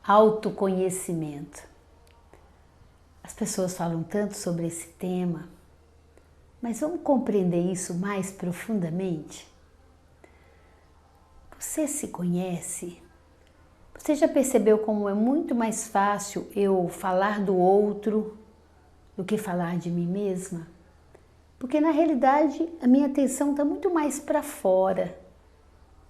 autoconhecimento. As pessoas falam tanto sobre esse tema, mas vamos compreender isso mais profundamente? Você se conhece? Você já percebeu como é muito mais fácil eu falar do outro do que falar de mim mesma? Porque na realidade a minha atenção está muito mais para fora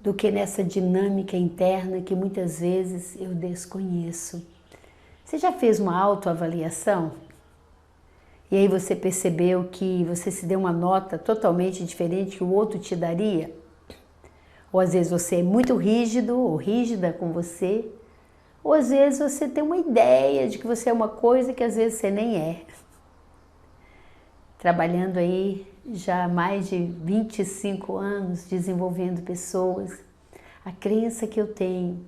do que nessa dinâmica interna que muitas vezes eu desconheço. Você já fez uma autoavaliação? E aí você percebeu que você se deu uma nota totalmente diferente que o outro te daria? Ou às vezes você é muito rígido ou rígida com você, ou às vezes você tem uma ideia de que você é uma coisa que às vezes você nem é. Trabalhando aí já há mais de 25 anos, desenvolvendo pessoas, a crença que eu tenho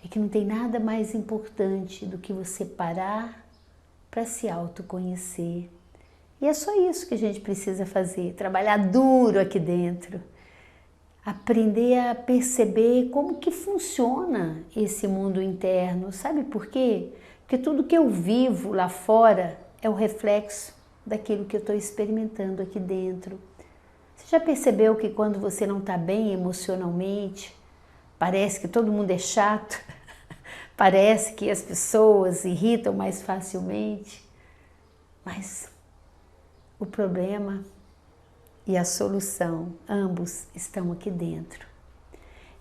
é que não tem nada mais importante do que você parar para se autoconhecer. E é só isso que a gente precisa fazer, trabalhar duro aqui dentro. Aprender a perceber como que funciona esse mundo interno. Sabe por quê? Porque tudo que eu vivo lá fora é o reflexo daquilo que eu estou experimentando aqui dentro. Você já percebeu que quando você não está bem emocionalmente, parece que todo mundo é chato? Parece que as pessoas irritam mais facilmente? Mas o problema e a solução, ambos estão aqui dentro.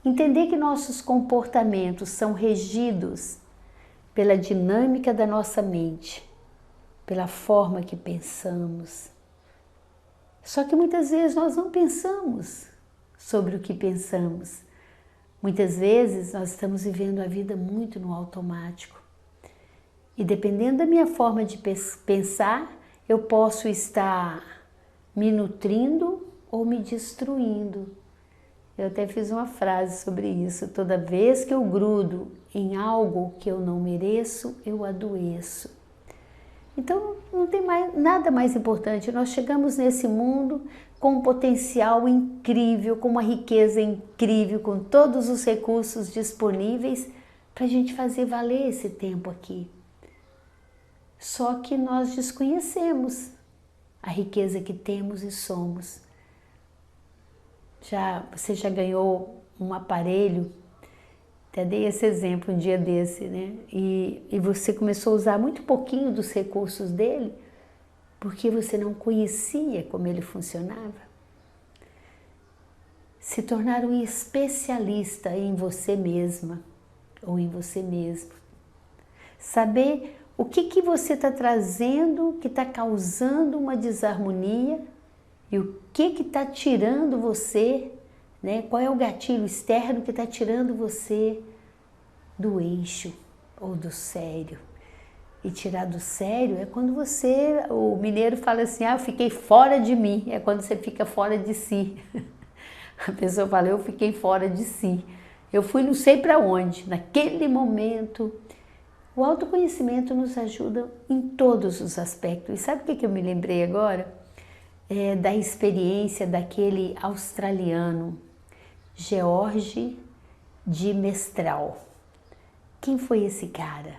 Entender que nossos comportamentos são regidos pela dinâmica da nossa mente, pela forma que pensamos. Só que muitas vezes nós não pensamos sobre o que pensamos. Muitas vezes nós estamos vivendo a vida muito no automático. E dependendo da minha forma de pensar, eu posso estar me nutrindo ou me destruindo. Eu até fiz uma frase sobre isso. Toda vez que eu grudo em algo que eu não mereço, eu adoeço. Então não tem nada mais importante. Nós chegamos nesse mundo com um potencial incrível, com uma riqueza incrível, com todos os recursos disponíveis para a gente fazer valer esse tempo aqui. Só que nós desconhecemos a riqueza que temos e somos. Você já ganhou um aparelho? Até dei esse exemplo um dia desse, né? E você começou a usar muito pouquinho dos recursos dele porque você não conhecia como ele funcionava. Se tornar um especialista em você mesma ou em você mesmo. Saber o que você está trazendo que está causando uma desarmonia e o que está tirando você, né? Qual é o gatilho externo que está tirando você do eixo ou do sério. E tirar do sério é quando o mineiro fala assim, eu fiquei fora de mim, é quando você fica fora de si. A pessoa fala, eu fiquei fora de si, eu fui não sei para onde, naquele momento. O autoconhecimento nos ajuda em todos os aspectos. E sabe o que eu me lembrei agora? Da experiência daquele australiano, George de Mestral. Quem foi esse cara?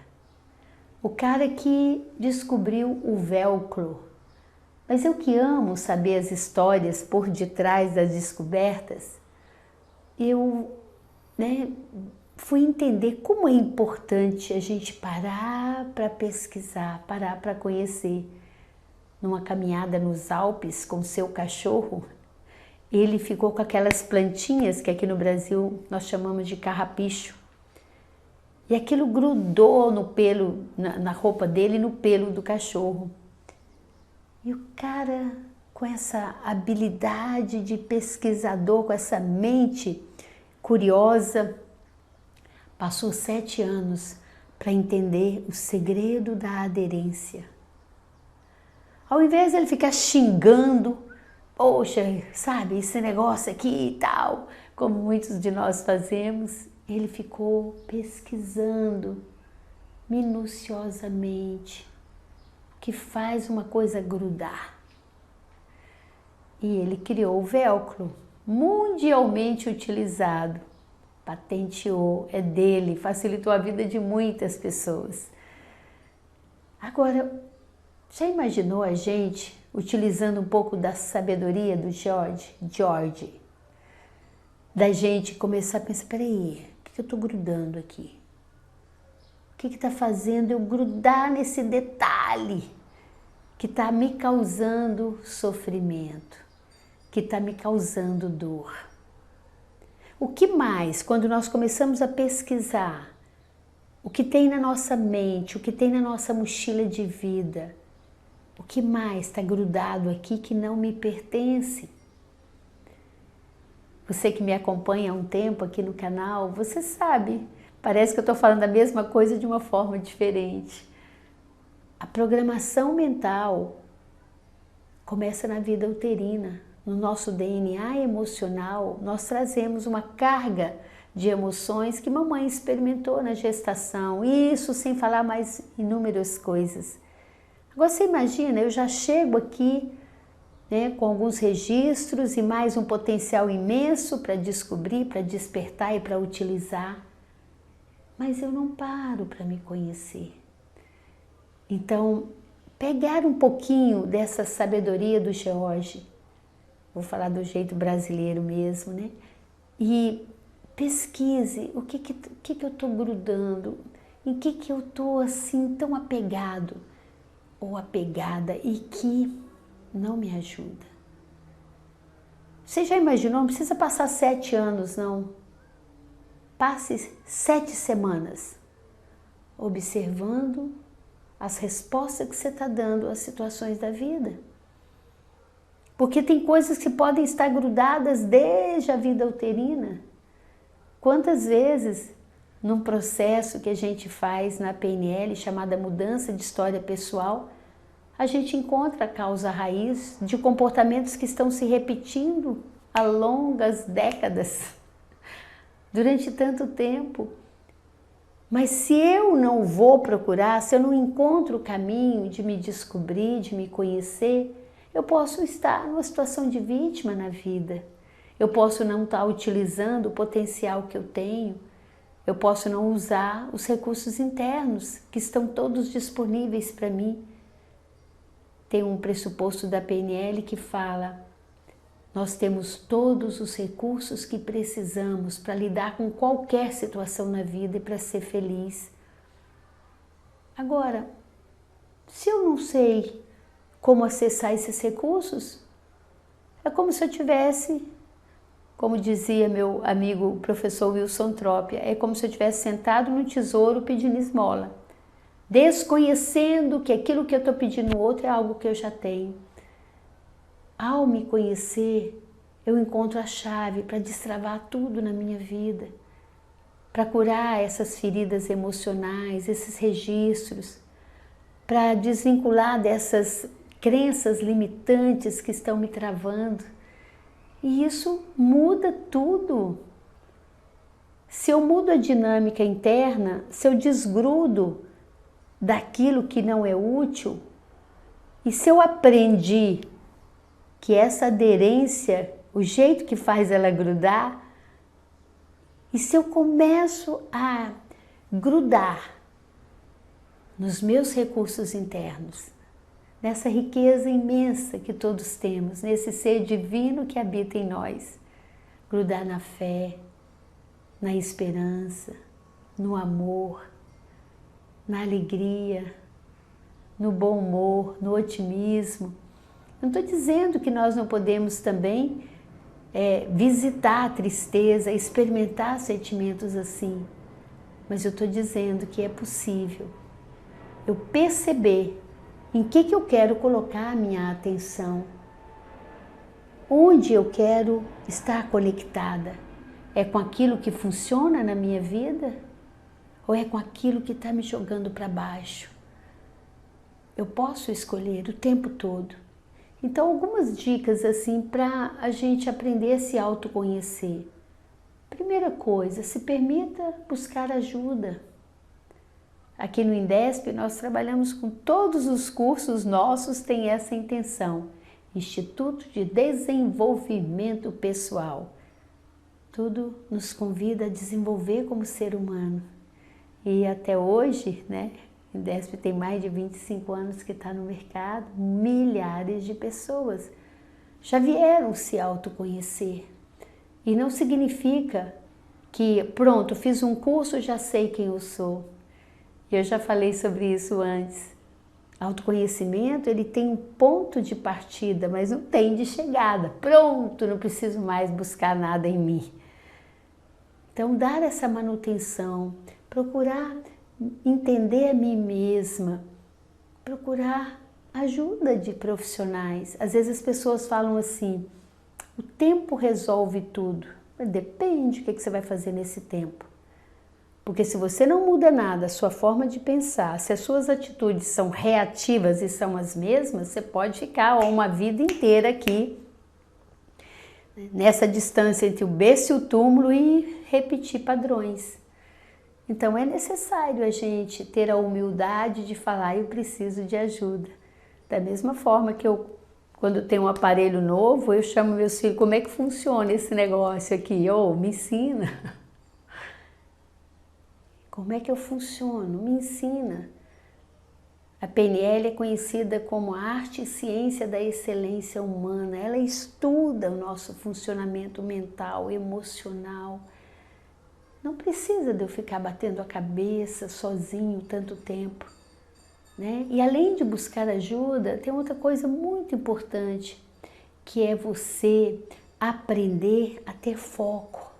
O cara que descobriu o velcro. Mas eu que amo saber as histórias por detrás das descobertas, eu fui entender como é importante a gente parar para pesquisar, parar para conhecer. Numa caminhada nos Alpes com seu cachorro, ele ficou com aquelas plantinhas que aqui no Brasil nós chamamos de carrapicho. E aquilo grudou no pelo, na roupa dele e no pelo do cachorro. E o cara, com essa habilidade de pesquisador, com essa mente curiosa, passou 7 anos para entender o segredo da aderência. Ao invés de ele ficar xingando, poxa, sabe, esse negócio aqui e tal, como muitos de nós fazemos, ele ficou pesquisando minuciosamente o que faz uma coisa grudar. E ele criou o velcro, mundialmente utilizado patenteou, é dele, facilitou a vida de muitas pessoas. Agora, já imaginou a gente utilizando um pouco da sabedoria do George, da gente começar a pensar, peraí, o que eu estou grudando aqui? O que está fazendo eu grudar nesse detalhe que está me causando sofrimento, que está me causando dor? O que mais, quando nós começamos a pesquisar o que tem na nossa mente, o que tem na nossa mochila de vida, o que mais está grudado aqui que não me pertence? Você que me acompanha há um tempo aqui no canal, você sabe, parece que eu estou falando a mesma coisa de uma forma diferente. A programação mental começa na vida uterina. No nosso DNA emocional, nós trazemos uma carga de emoções que mamãe experimentou na gestação. Isso sem falar mais inúmeras coisas. Agora você imagina, eu já chego aqui, né, com alguns registros e mais um potencial imenso para descobrir, para despertar e para utilizar. Mas eu não paro para me conhecer. Então, pegar um pouquinho dessa sabedoria do George, vou falar do jeito brasileiro mesmo, né? E pesquise o que eu estou grudando, em que eu estou assim tão apegado ou apegada e que não me ajuda. Você já imaginou? Não precisa passar 7 anos, não. Passe 7 semanas observando as respostas que você está dando às situações da vida. Porque tem coisas que podem estar grudadas desde a vida uterina. Quantas vezes, num processo que a gente faz na PNL, chamada mudança de história pessoal, a gente encontra a causa raiz de comportamentos que estão se repetindo há longas décadas, durante tanto tempo. Mas se eu não vou procurar, se eu não encontro o caminho de me descobrir, de me conhecer, eu posso estar numa situação de vítima na vida. Eu posso não estar utilizando o potencial que eu tenho. Eu posso não usar os recursos internos que estão todos disponíveis para mim. Tem um pressuposto da PNL que fala: nós temos todos os recursos que precisamos para lidar com qualquer situação na vida e para ser feliz. Agora, se eu não sei como acessar esses recursos, é como se eu tivesse, como dizia meu amigo professor Wilson Trópia, é como se eu tivesse sentado no tesouro pedindo esmola, desconhecendo que aquilo que eu estou pedindo no outro é algo que eu já tenho. Ao me conhecer, eu encontro a chave para destravar tudo na minha vida, para curar essas feridas emocionais, esses registros, para desvincular dessas crenças limitantes que estão me travando. E isso muda tudo. Se eu mudo a dinâmica interna, se eu desgrudo daquilo que não é útil, e se eu aprendi que essa aderência, o jeito que faz ela grudar, e se eu começo a grudar nos meus recursos internos, nessa riqueza imensa que todos temos, nesse ser divino que habita em nós, grudar na fé, na esperança, no amor, na alegria, no bom humor, no otimismo. Não estou dizendo que nós não podemos também visitar a tristeza, experimentar sentimentos assim, mas eu estou dizendo que é possível eu perceber em que eu quero colocar a minha atenção, onde eu quero estar conectada. É com aquilo que funciona na minha vida ou é com aquilo que está me jogando para baixo? Eu posso escolher o tempo todo. Então, algumas dicas assim para a gente aprender a se autoconhecer. Primeira coisa, se permita buscar ajuda. Aqui no Indesp nós trabalhamos com todos os cursos nossos, tem essa intenção. Instituto de Desenvolvimento Pessoal. Tudo nos convida a desenvolver como ser humano. E até hoje, né, a Indesp tem mais de 25 anos que está no mercado, milhares de pessoas já vieram se autoconhecer. E não significa que, pronto, fiz um curso, já sei quem eu sou. Eu já falei sobre isso antes. Autoconhecimento, ele tem um ponto de partida, mas não tem de chegada. Pronto, não preciso mais buscar nada em mim. Então, dar essa manutenção, procurar entender a mim mesma, procurar ajuda de profissionais. Às vezes as pessoas falam assim, o tempo resolve tudo. Mas depende do que você vai fazer nesse tempo. Porque se você não muda nada, a sua forma de pensar, se as suas atitudes são reativas e são as mesmas, você pode ficar uma vida inteira aqui, nessa distância entre o berço e o túmulo e repetir padrões. Então é necessário a gente ter a humildade de falar, eu preciso de ajuda. Da mesma forma que quando tenho um aparelho novo, eu chamo meus filhos, como é que funciona esse negócio aqui? Me ensina. Como é que eu funciono? Me ensina. A PNL é conhecida como a arte e ciência da excelência humana. Ela estuda o nosso funcionamento mental, emocional. Não precisa de eu ficar batendo a cabeça sozinho tanto tempo, né? E além de buscar ajuda, tem outra coisa muito importante, que é você aprender a ter foco.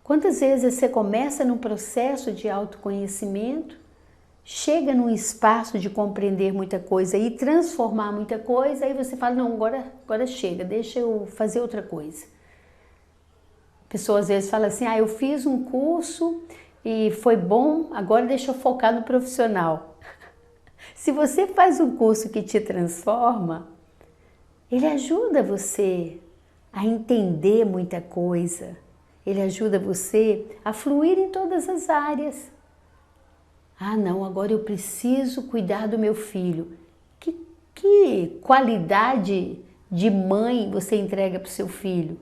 Quantas vezes você começa num processo de autoconhecimento, chega num espaço de compreender muita coisa e transformar muita coisa, aí você fala, não, agora chega, deixa eu fazer outra coisa. A pessoa às vezes fala assim, eu fiz um curso e foi bom, agora deixa eu focar no profissional. Se você faz um curso que te transforma, ele ajuda você a entender muita coisa, ele ajuda você a fluir em todas as áreas. Não, agora eu preciso cuidar do meu filho. Que qualidade de mãe você entrega para o seu filho?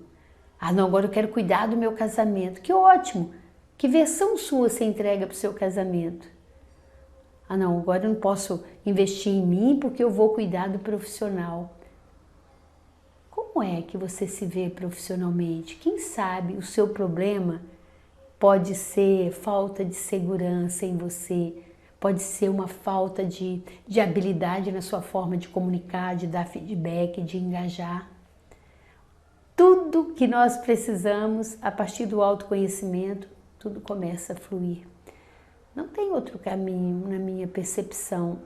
Não, agora eu quero cuidar do meu casamento. Que ótimo! Que versão sua você entrega para o seu casamento? Não, agora eu não posso investir em mim porque eu vou cuidar do profissional. Como é que você se vê profissionalmente? Quem sabe o seu problema pode ser falta de segurança em você, pode ser uma falta de habilidade na sua forma de comunicar, de dar feedback, de engajar. Tudo que nós precisamos, a partir do autoconhecimento, tudo começa a fluir. Não tem outro caminho na minha percepção.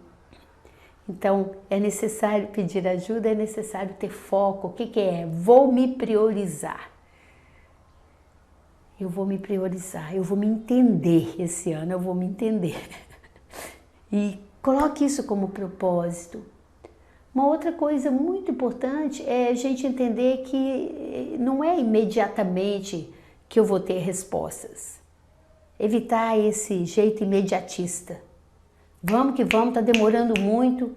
Então, é necessário pedir ajuda, é necessário ter foco. O que é? Vou me priorizar. Eu vou me priorizar, eu vou me entender esse ano, eu vou me entender. E coloque isso como propósito. Uma outra coisa muito importante é a gente entender que não é imediatamente que eu vou ter respostas. Evitar esse jeito imediatista. Vamos que vamos, está demorando muito.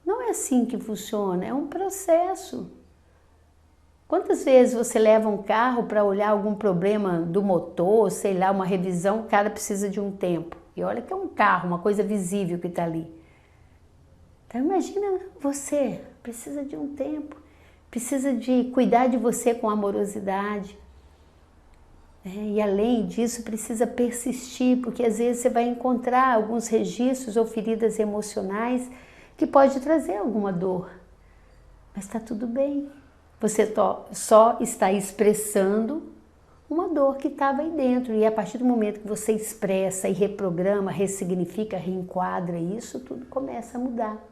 Não é assim que funciona, é um processo. Quantas vezes você leva um carro para olhar algum problema do motor, sei lá, uma revisão, o cara precisa de um tempo. E olha que é um carro, uma coisa visível que está ali. Então imagina você, precisa de um tempo, precisa de cuidar de você com amorosidade. E além disso, precisa persistir, porque às vezes você vai encontrar alguns registros ou feridas emocionais que pode trazer alguma dor. Mas está tudo bem. Você só está expressando uma dor que estava aí dentro. E a partir do momento que você expressa e reprograma, ressignifica, reenquadra isso, tudo começa a mudar.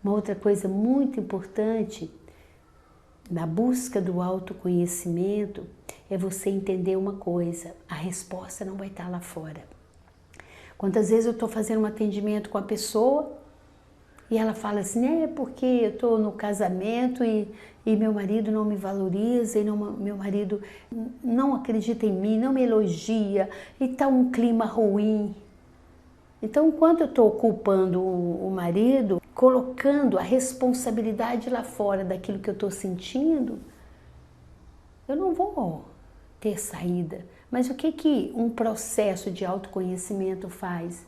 Uma outra coisa muito importante na busca do autoconhecimento é você entender uma coisa, a resposta não vai estar lá fora. Quantas vezes eu estou fazendo um atendimento com a pessoa e ela fala assim, porque eu estou no casamento e meu marido não me valoriza, e meu marido não acredita em mim, não me elogia, e está um clima ruim. Então, enquanto eu estou culpando o marido, colocando a responsabilidade lá fora daquilo que eu estou sentindo, eu não vou ter saída. Mas o que um processo de autoconhecimento faz?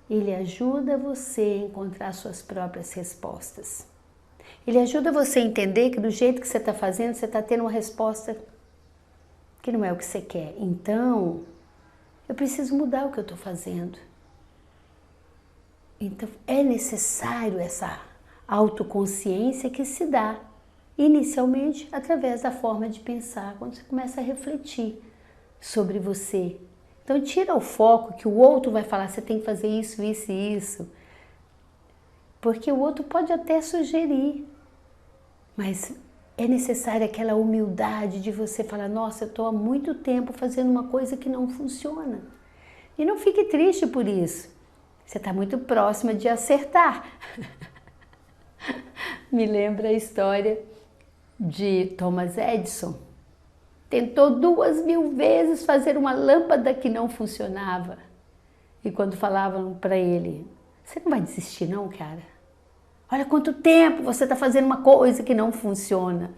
Ele ajuda você a encontrar suas próprias respostas. Ele ajuda você a entender que do jeito que você está fazendo, você está tendo uma resposta que não é o que você quer. Então, eu preciso mudar o que eu estou fazendo. Então, é necessário essa autoconsciência que se dá inicialmente através da forma de pensar, quando você começa a refletir sobre você. Então, tira o foco que o outro vai falar, você tem que fazer isso, isso e isso. Porque o outro pode até sugerir, mas é necessária aquela humildade de você falar, nossa, eu estou há muito tempo fazendo uma coisa que não funciona. E não fique triste por isso. Você está muito próxima de acertar. Me lembra a história de Thomas Edison. Tentou 2000 vezes fazer uma lâmpada que não funcionava. E quando falavam para ele, você não vai desistir não, cara? Olha quanto tempo você está fazendo uma coisa que não funciona.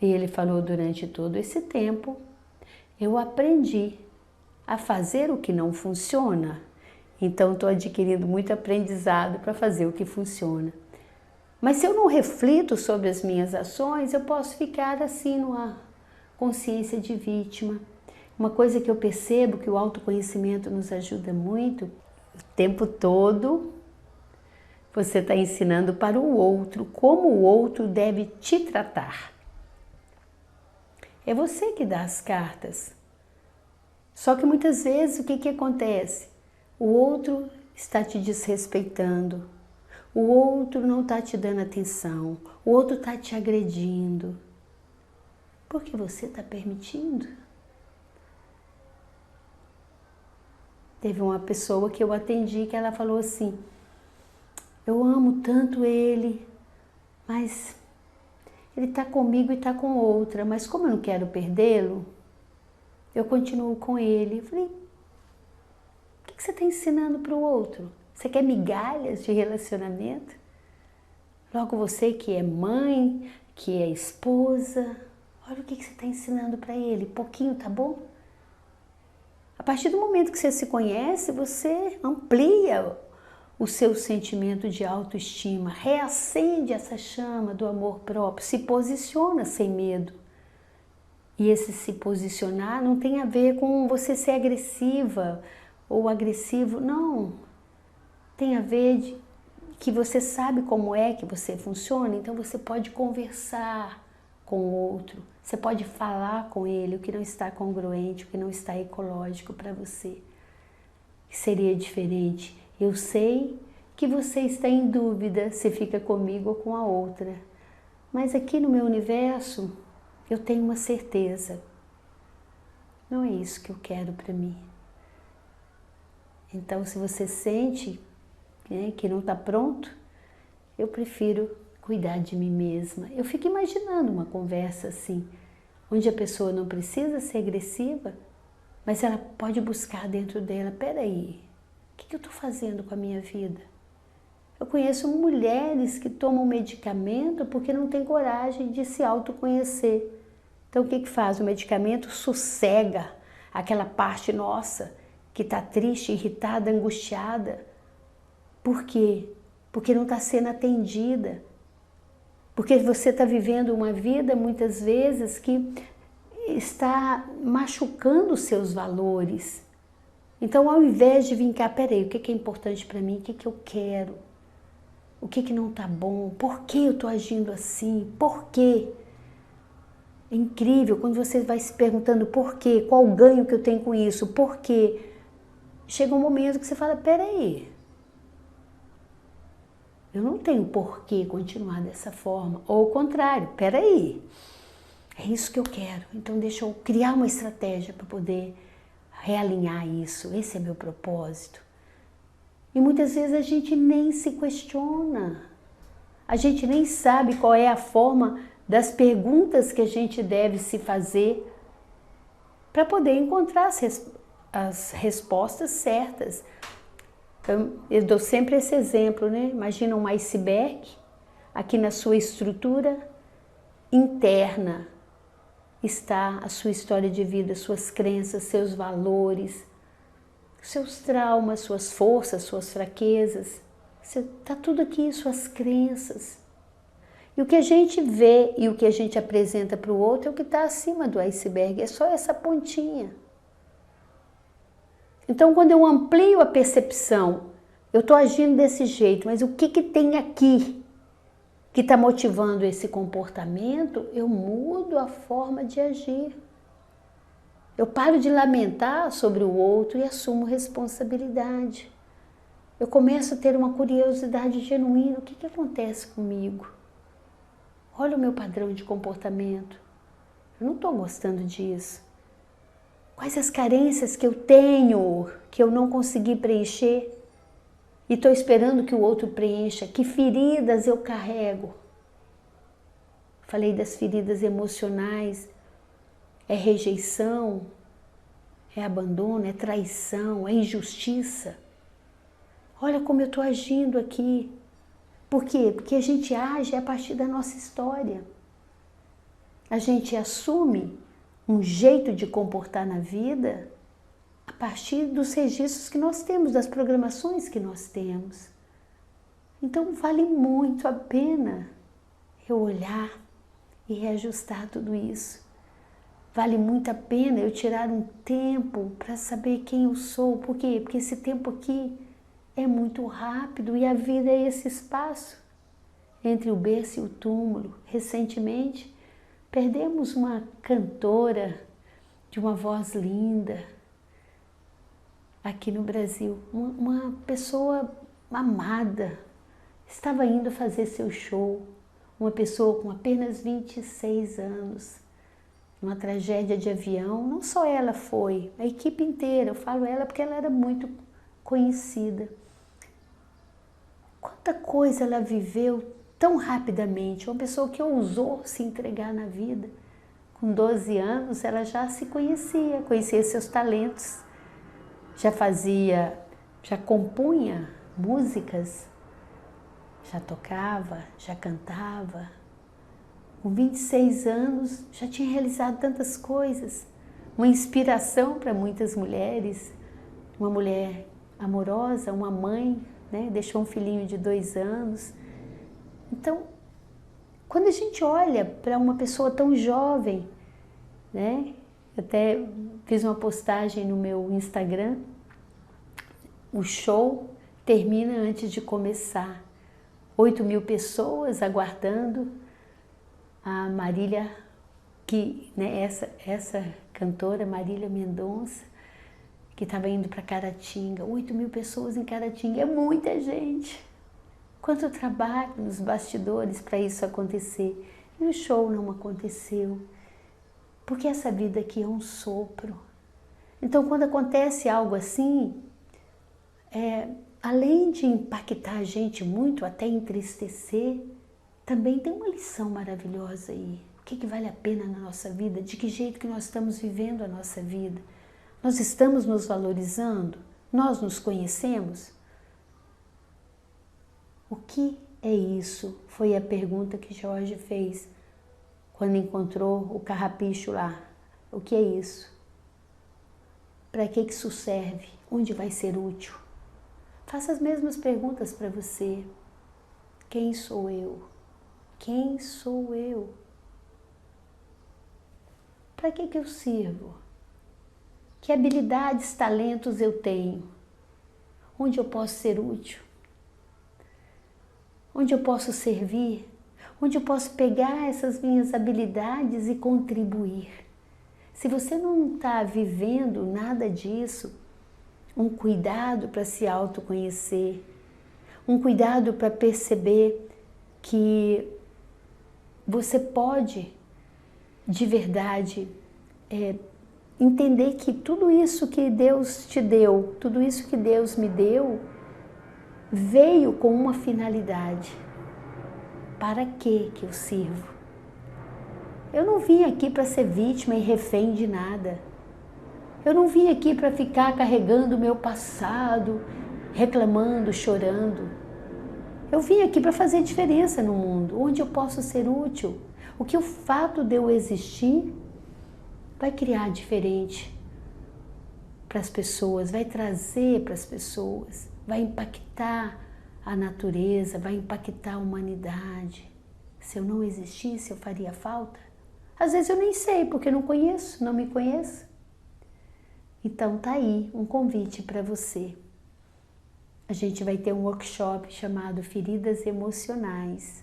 E ele falou, durante todo esse tempo, eu aprendi a fazer o que não funciona. Então estou adquirindo muito aprendizado para fazer o que funciona. Mas se eu não reflito sobre as minhas ações, eu posso ficar assim numa consciência de vítima. Uma coisa que eu percebo que o autoconhecimento nos ajuda muito, o tempo todo você está ensinando para o outro como o outro deve te tratar. É você que dá as cartas. Só que muitas vezes o que acontece? O outro está te desrespeitando, o outro não está te dando atenção, o outro está te agredindo. Porque você está permitindo. Teve uma pessoa que eu atendi que ela falou assim, eu amo tanto ele, mas ele está comigo e está com outra, mas como eu não quero perdê-lo, eu continuo com ele. Eu falei, o que você está ensinando para o outro? Você quer migalhas de relacionamento? Logo você que é mãe, que é esposa, olha o que você está ensinando para ele, pouquinho, tá bom? A partir do momento que você se conhece, você amplia o seu sentimento de autoestima, reacende essa chama do amor próprio, se posiciona sem medo. E esse se posicionar não tem a ver com você ser agressiva ou agressivo, não. Tem a ver de que você sabe como é que você funciona, então você pode conversar com o outro, você pode falar com ele o que não está congruente, o que não está ecológico para você. Seria diferente. Eu sei que você está em dúvida se fica comigo ou com a outra, mas aqui no meu universo eu tenho uma certeza. Não é isso que eu quero para mim. Então, se você sente que não está pronto, eu prefiro cuidar de mim mesma. Eu fico imaginando uma conversa assim, onde a pessoa não precisa ser agressiva, mas ela pode buscar dentro dela, peraí, o que eu estou fazendo com a minha vida? Eu conheço mulheres que tomam medicamento porque não têm coragem de se autoconhecer. Então o que faz? O medicamento sossega aquela parte nossa que está triste, irritada, angustiada. Por quê? Porque não está sendo atendida. Porque você está vivendo uma vida, muitas vezes, que está machucando os seus valores. Então, ao invés de vir cá, peraí, o que é importante para mim? O que eu quero? O que não está bom? Por que eu estou agindo assim? Por quê? É incrível quando você vai se perguntando por quê, qual o ganho que eu tenho com isso, por quê? Chega um momento que você fala, peraí, eu não tenho por que continuar dessa forma. Ou o contrário, peraí, é isso que eu quero, então deixa eu criar uma estratégia para poder realinhar isso, esse é meu propósito. E muitas vezes a gente nem se questiona, a gente nem sabe qual é a forma das perguntas que a gente deve se fazer para poder encontrar as respostas certas. Então, eu dou sempre esse exemplo, né? Imagina um iceberg aqui na sua estrutura interna. está a sua história de vida, suas crenças, seus valores, seus traumas, suas forças, suas fraquezas. Está tudo aqui, suas crenças. E o que a gente vê e o que a gente apresenta para o outro é o que está acima do iceberg, é só essa pontinha. Então, quando eu amplio a percepção, eu estou agindo desse jeito, mas o que tem aqui que está motivando esse comportamento? Eu mudo a forma de agir. Eu paro de lamentar sobre o outro e assumo responsabilidade. Eu começo a ter uma curiosidade genuína. O que acontece comigo? Olha o meu padrão de comportamento. Eu não estou gostando disso. Quais as carências que eu tenho, que eu não consegui preencher e estou esperando que o outro preencha? Que feridas eu carrego? Falei das feridas emocionais. É rejeição, é abandono, é traição, é injustiça. Olha como eu estou agindo aqui. Por quê? Porque a gente age a partir da nossa história. A gente assume um jeito de comportar na vida a partir dos registros que nós temos, das programações que nós temos. Então vale muito a pena eu olhar e reajustar tudo isso. Vale muito a pena eu tirar um tempo para saber quem eu sou. Por quê? Porque esse tempo aqui é muito rápido e a vida é esse espaço entre o berço e o túmulo. Recentemente, perdemos uma cantora de uma voz linda aqui no Brasil. Uma pessoa amada. Estava indo fazer seu show. Uma pessoa com apenas 26 anos. Uma tragédia de avião. Não só ela foi, a equipe inteira. Eu falo ela porque ela era muito conhecida. Quanta coisa ela viveu tão rapidamente. Uma pessoa que ousou se entregar na vida. Com 12 anos ela já se conhecia seus talentos. Já compunha músicas, já tocava, já cantava. Com 26 anos já tinha realizado tantas coisas. Uma inspiração para muitas mulheres. Uma mulher amorosa, uma mãe, né? Deixou um filhinho de 2 anos. Então, quando a gente olha para uma pessoa tão jovem, né? Até fiz uma postagem no meu Instagram, o show termina antes de começar. 8.000 pessoas aguardando a Marília, né, essa cantora, Marília Mendonça, que estava indo para Caratinga. 8.000 pessoas em Caratinga, é muita gente. Quanto trabalho nos bastidores para isso acontecer. E o show não aconteceu. Porque essa vida aqui é um sopro. Então, quando acontece algo assim, além de impactar a gente muito, até entristecer, também tem uma lição maravilhosa aí. O que vale a pena na nossa vida? De que jeito que nós estamos vivendo a nossa vida? Nós estamos nos valorizando? Nós nos conhecemos? O que é isso? Foi a pergunta que Jorge fez quando encontrou o carrapicho lá. O que é isso? Para que isso serve? Onde vai ser útil? Faça as mesmas perguntas para você. Quem sou eu? Quem sou eu? Para que eu sirvo? Que habilidades, talentos eu tenho? Onde eu posso ser útil? Onde eu posso servir? Onde eu posso pegar essas minhas habilidades e contribuir? Se você não está vivendo nada disso, um cuidado para se autoconhecer, um cuidado para perceber que você pode, de verdade, entender que tudo isso que Deus te deu, tudo isso que Deus me deu, veio com uma finalidade. Para que eu sirvo? Eu não vim aqui para ser vítima e refém de nada. Eu não vim aqui para ficar carregando o meu passado, reclamando, chorando. Eu vim aqui para fazer diferença no mundo, onde eu posso ser útil. O que o fato de eu existir vai criar diferente para as pessoas, vai trazer para as pessoas, vai impactar a natureza, vai impactar a humanidade. Se eu não existisse, eu faria falta? Às vezes eu nem sei, porque não conheço, não me conheço. Então tá aí um convite para você. A gente vai ter um workshop chamado Feridas Emocionais.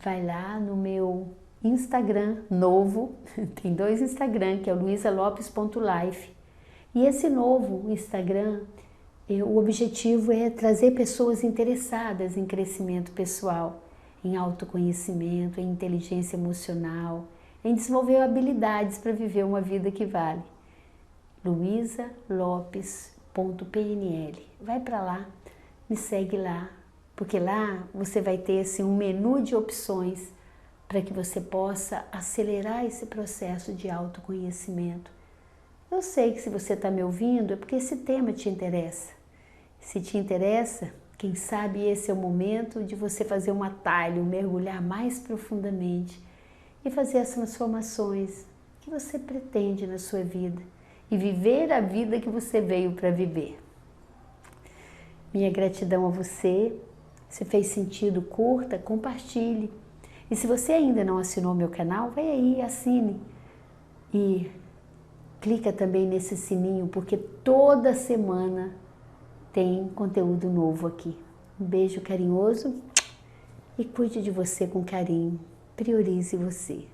Vai lá no meu Instagram novo, tem 2 Instagram, que é o luisalopes.life. E esse novo Instagram, o objetivo é trazer pessoas interessadas em crescimento pessoal, em autoconhecimento, em inteligência emocional, em desenvolver habilidades para viver uma vida que vale. luisalopes.pnl. Vai para lá, me segue lá, porque lá você vai ter assim, um menu de opções para que você possa acelerar esse processo de autoconhecimento. Eu sei que se você está me ouvindo é porque esse tema te interessa. Se te interessa, quem sabe esse é o momento de você fazer um atalho, mergulhar mais profundamente e fazer as transformações que você pretende na sua vida e viver a vida que você veio para viver. Minha gratidão a você. Se fez sentido, curta, compartilhe. E se você ainda não assinou meu canal, vai aí, assine. E clica também nesse sininho, porque toda semana tem conteúdo novo aqui. Um beijo carinhoso e cuide de você com carinho. Priorize você.